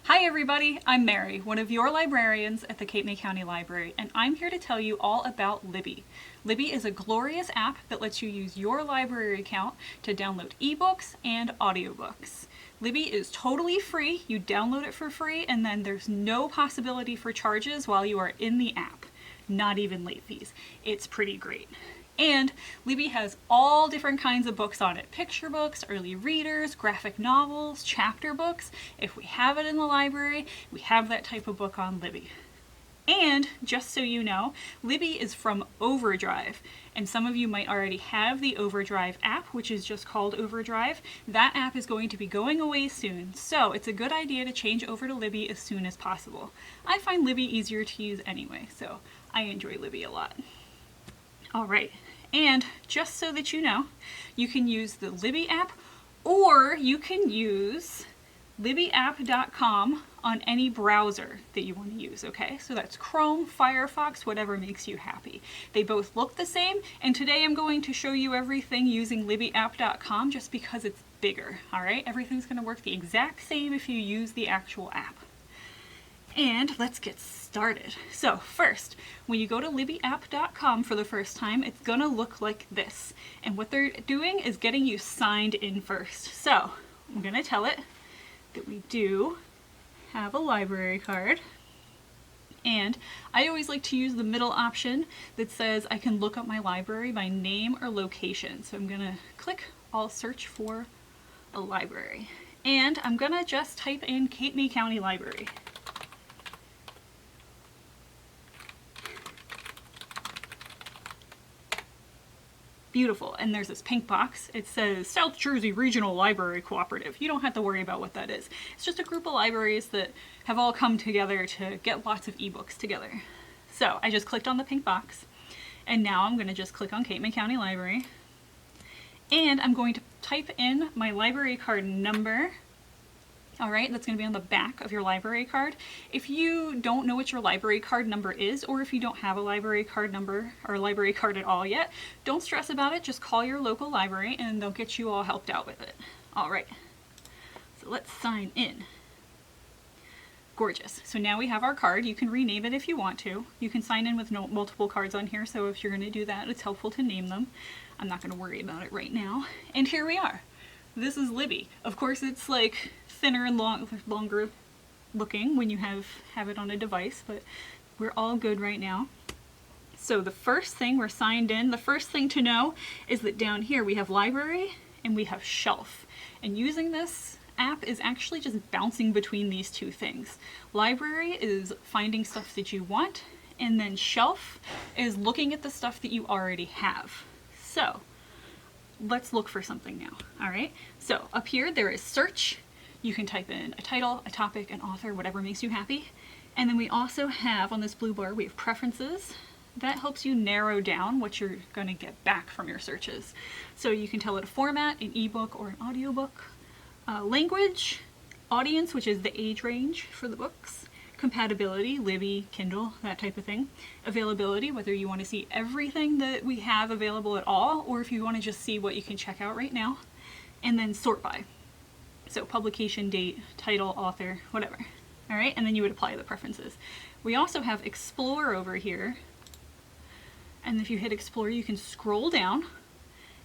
Hi everybody, I'm Mary, one of your librarians at the Cape May County Library, and I'm here to tell you all about Libby. Libby is a glorious app that lets you use your library account to download ebooks and audiobooks. Libby is totally free, you download it for free, and then there's no possibility for charges while you are in the app. Not even late fees. It's pretty great. And Libby has all different kinds of books on it. Picture books, early readers, graphic novels, chapter books. If we have it in the library, we have that type of book on Libby. And just so you know, Libby is from Overdrive. And some of you might already have the Overdrive app, which is just called Overdrive. That app is going to be going away soon, so it's a good idea to change over to Libby as soon as possible. I find Libby easier to use anyway, so I enjoy Libby a lot. All right, and just so that you know, you can use the Libby app or you can use libbyapp.com on any browser that you want to use, okay? So that's Chrome, Firefox, whatever makes you happy. They both look the same, and today I'm going to show you everything using libbyapp.com just because it's bigger, all right? Everything's going to work the exact same if you use the actual app. And let's get started. So first, when you go to libbyapp.com for the first time, it's gonna look like this. And what they're doing is getting you signed in first. So I'm gonna tell it that we do have a library card. And I always like to use the middle option that says I can look up my library by name or location. So I'm gonna click, I'll search for a library. And I'm gonna just type in Cape May County Library. Beautiful, and there's this pink box. It says South Jersey Regional Library Cooperative. You don't have to worry about what that is. It's just a group of libraries that have all come together to get lots of ebooks together. So I just clicked on the pink box, and now I'm going to just click on Cape May County Library, and I'm going to type in my library card number. All right, that's going to be on the back of your library card. If you don't know what your library card number is, or if you don't have a library card number or a library card at all yet, don't stress about it. Just call your local library and they'll get you all helped out with it. All right, so let's sign in. Gorgeous. So now we have our card. You can rename it if you want to. You can sign in with multiple cards on here, so if you're going to do that, it's helpful to name them. I'm not going to worry about it right now. And here we are. This is Libby. Of course, it's like thinner and longer looking when you have it on a device, but we're all good right now. So the first thing, we're signed in. The first thing to know is that down here we have library and we have shelf. And using this app is actually just bouncing between these two things. Library is finding stuff that you want, and then shelf is looking at the stuff that you already have. So let's look for something now. All right, so up here there is search. You can type in a title, a topic, an author, whatever makes you happy. And then we also have, on this blue bar, we have preferences. That helps you narrow down what you're going to get back from your searches. So you can tell it a format, an ebook or an audiobook, language, audience, which is the age range for the books, compatibility, Libby, Kindle, that type of thing, availability, whether you want to see everything that we have available at all, or if you want to just see what you can check out right now, and then sort by. So publication date, title, author, whatever. All right, and then you would apply the preferences. We also have Explore over here. And if you hit Explore, you can scroll down,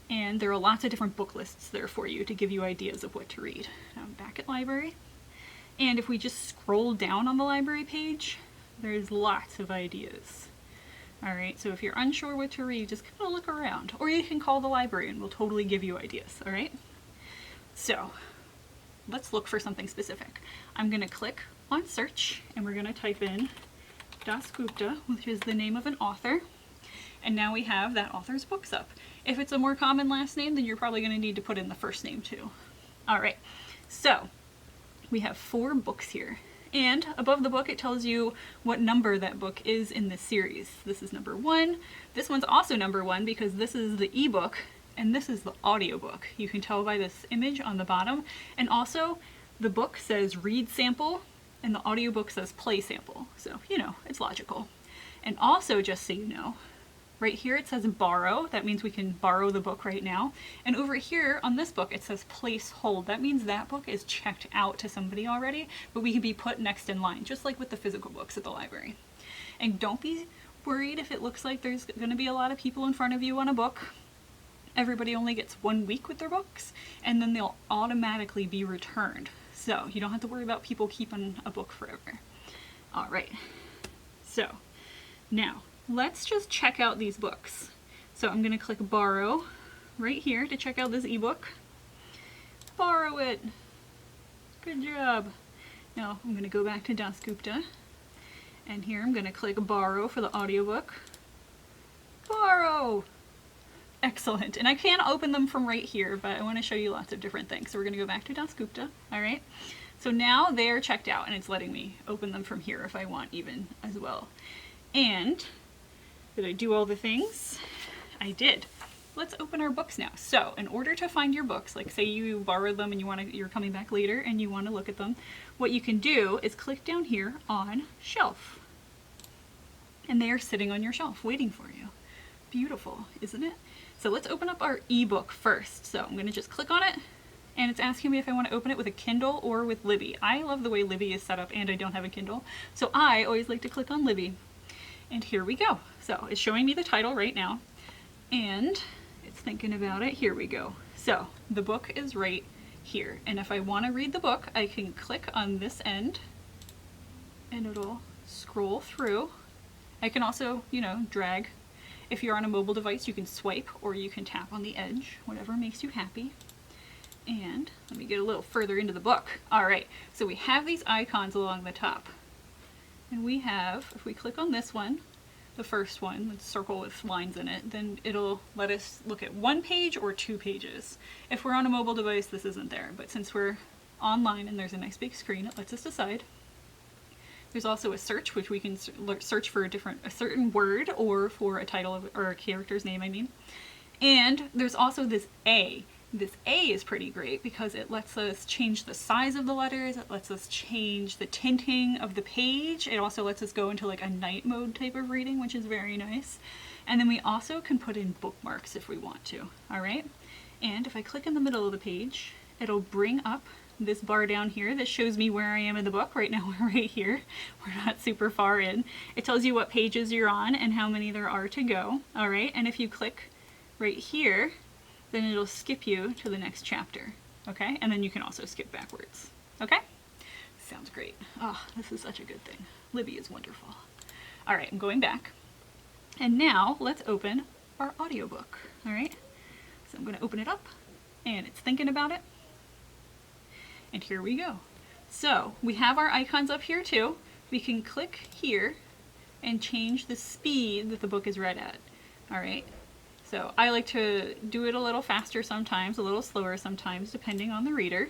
and there are lots of different book lists there for you to give you ideas of what to read. Now I'm back at library. And if we just scroll down on the library page, there's lots of ideas. All right, so if you're unsure what to read, just kind of look around. Or you can call the library and we'll totally give you ideas, all right? So let's look for something specific. I'm going to click on search and we're going to type in Das Gupta, which is the name of an author. And now we have that author's books up. If it's a more common last name, then you're probably going to need to put in the first name too. All right, so we have 4 books here. And above the book, it tells you what number that book is in this series. This is number 1. This one's also number 1 because this is the ebook and this is the audiobook. You can tell by this image on the bottom. And also, the book says read sample and the audiobook says play sample. So, you know, it's logical. And also, just so you know, Right here it says borrow. That means we can borrow the book right now. And over here on this book it says place hold. That means that book is checked out to somebody already, but we can be put next in line, just like with the physical books at the library. And don't be worried if it looks like there's going to be a lot of people in front of you on a book. Everybody only gets 1 week with their books, and then they'll automatically be returned. So you don't have to worry about people keeping a book forever. All right, so now let's just check out these books. So I'm going to click borrow right here to check out this ebook. Borrow it. Good job. Now I'm going to go back to Dasgupta, and here I'm going to click borrow for the audiobook. Borrow! Excellent. And I can open them from right here, but I want to show you lots of different things. So we're going to go back to Dasgupta. All right. So now they're checked out, and it's letting me open them from here if I want even as well. And did I do all the things? I did. Let's open our books now. So in order to find your books, like say you borrowed them and you're coming back later and you want to look at them, what you can do is click down here on shelf. And they are sitting on your shelf waiting for you. Beautiful, isn't it? So let's open up our ebook first. So I'm going to just click on it, and it's asking me if I want to open it with a Kindle or with Libby. I love the way Libby is set up, and I don't have a Kindle, so I always like to click on Libby. And here we go. So it's showing me the title right now, and it's thinking about it. Here we go. So the book is right here, and if I want to read the book, I can click on this end, and it'll scroll through. I can also, drag. If you're on a mobile device, you can swipe or you can tap on the edge, whatever makes you happy. And let me get a little further into the book. All right, so we have these icons along the top. And we have, if we click on this one, the first one, the circle with lines in it, then it'll let us look at 1 page or 2 pages. If we're on a mobile device, this isn't there, but since we're online and there's a nice big screen, it lets us decide. There's also a search, which we can search for a certain word or for a title or a character's name, I mean. And there's also this A. This A is pretty great because it lets us change the size of the letters. It lets us change the tinting of the page. It also lets us go into like a night mode type of reading, which is very nice. And then we also can put in bookmarks if we want to. All right. And if I click in the middle of the page, it'll bring up this bar down here that shows me where I am in the book. Right now we're right here. We're not super far in. It tells you what pages you're on and how many there are to go. All right, and if you click right here, then it'll skip you to the next chapter. Okay, and then you can also skip backwards. Okay, sounds great. Oh, this is such a good thing. Libby is wonderful. All right, I'm going back. And now let's open our audiobook. All right, so I'm going to open it up, and it's thinking about it. And here we go. So we have our icons up here too. We can click here and change the speed that the book is read at. All right. So I like to do it a little faster sometimes, a little slower sometimes, depending on the reader.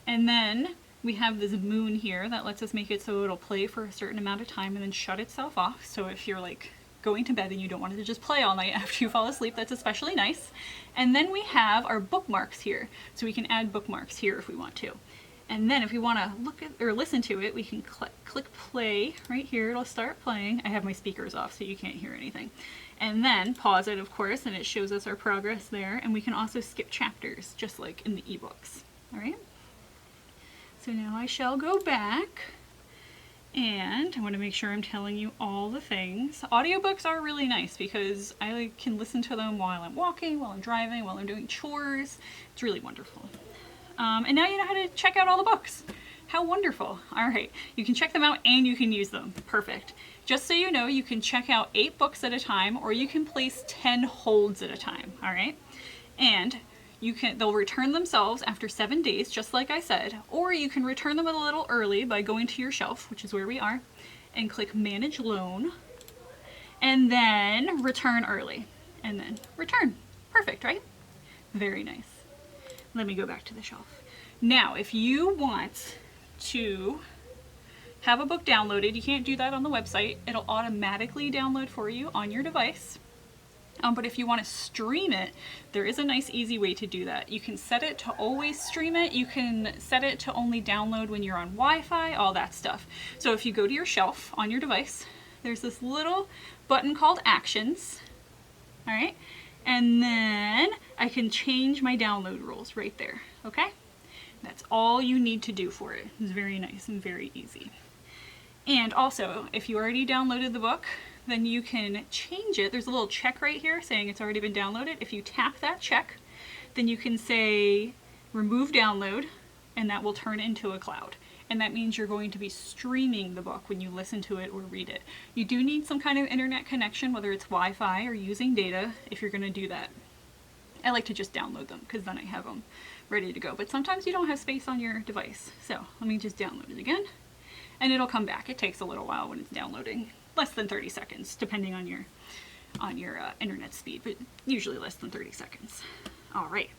And then we have this moon here that lets us make it so it'll play for a certain amount of time and then shut itself off. So if you're like going to bed and you don't want it to just play all night after you fall asleep, that's especially nice. And then we have our bookmarks here. So we can add bookmarks here if we want to. And then if we want to look at or listen to it, we can click play right here. It'll start playing. I have my speakers off so you can't hear anything. And then pause it, of course, and it shows us our progress there. And we can also skip chapters, just like in the ebooks. All right? So now I shall go back. And I want to make sure I'm telling you all the things. Audiobooks are really nice because I can listen to them while I'm walking, while I'm driving, while I'm doing chores. It's really wonderful. And now you know how to check out all the books. How wonderful. All right, you can check them out and you can use them. Perfect. Just so you know, you can check out 8 books at a time, or you can place 10 holds at a time, all right? And they'll return themselves after 7 days, just like I said, or you can return them a little early by going to your shelf, which is where we are, and click Manage Loan, and then Return Early, and then Return. Perfect, right? Very nice. Let me go back to the shelf. Now, if you want to have a book downloaded, you can't do that on the website. It'll automatically download for you on your device. But if you want to stream it, there is a nice easy way to do that. You can set it to always stream it. You can set it to only download when you're on Wi-Fi, all that stuff. So if you go to your shelf on your device, there's this little button called Actions. All right, and then I can change my download rules right there, okay? That's all you need to do for it. It's very nice and very easy. And also, if you already downloaded the book, then you can change it. There's a little check right here saying it's already been downloaded. If you tap that check, then you can say remove download, and that will turn into a cloud. And that means you're going to be streaming the book when you listen to it or read it. You do need some kind of internet connection, whether it's Wi-Fi or using data, if you're going to do that. I like to just download them because then I have them ready to go. But sometimes you don't have space on your device. So let me just download it again, and it'll come back. It takes a little while when it's downloading, less than 30 seconds, depending on your internet speed, but usually less than 30 seconds. All right.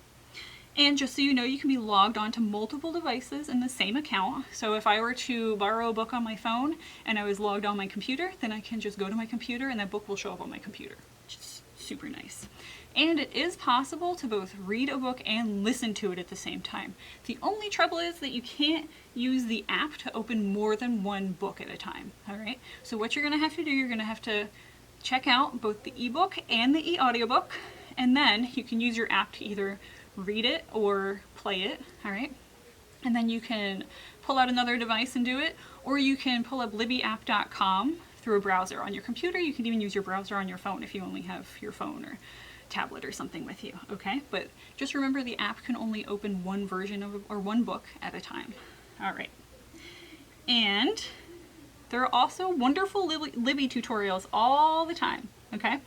And just so you know, you can be logged onto multiple devices in the same account. So if I were to borrow a book on my phone and I was logged on my computer, then I can just go to my computer and that book will show up on my computer, which is super nice. And it is possible to both read a book and listen to it at the same time. The only trouble is that you can't use the app to open more than one book at a time, all right? So what you're gonna have to do, you're gonna have to check out both the ebook and the e-audiobook, and then you can use your app to either read it or play it, all right? And then you can pull out another device and do it, or you can pull up libbyapp.com through a browser on your computer. You can even use your browser on your phone if you only have your phone or tablet or something with you, okay? But just remember the app can only open one version of or one book at a time. All right. And there are also wonderful Libby tutorials all the time, okay?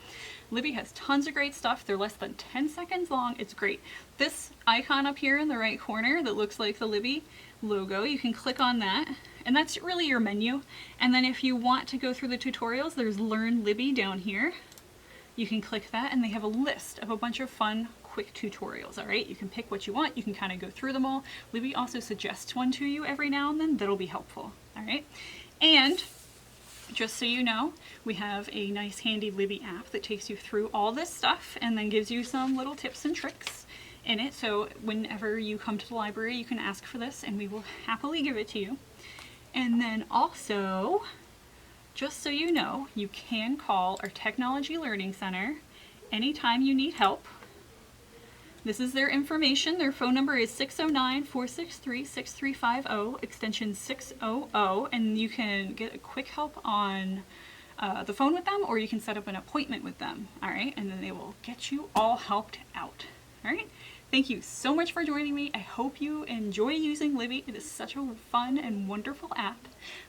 Libby has tons of great stuff. They're less than 10 seconds long. It's great. This icon up here in the right corner that looks like the Libby logo, you can click on that, and that's really your menu. And then if you want to go through the tutorials, there's Learn Libby down here. You can click that, and they have a list of a bunch of fun, quick tutorials, all right? You can pick what you want. You can kind of go through them all. Libby also suggests one to you every now and then that'll be helpful, all right? And just so you know, we have a nice handy Libby app that takes you through all this stuff and then gives you some little tips and tricks in it. So whenever you come to the library, you can ask for this and we will happily give it to you. And then also, just so you know, you can call our Technology Learning Center anytime you need help. This is their information. Their phone number is 609-463-6350, extension 600, and you can get a quick help on the phone with them, or you can set up an appointment with them, all right? And then they will get you all helped out, all right? Thank you so much for joining me. I hope you enjoy using Libby. It is such a fun and wonderful app.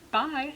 Bye.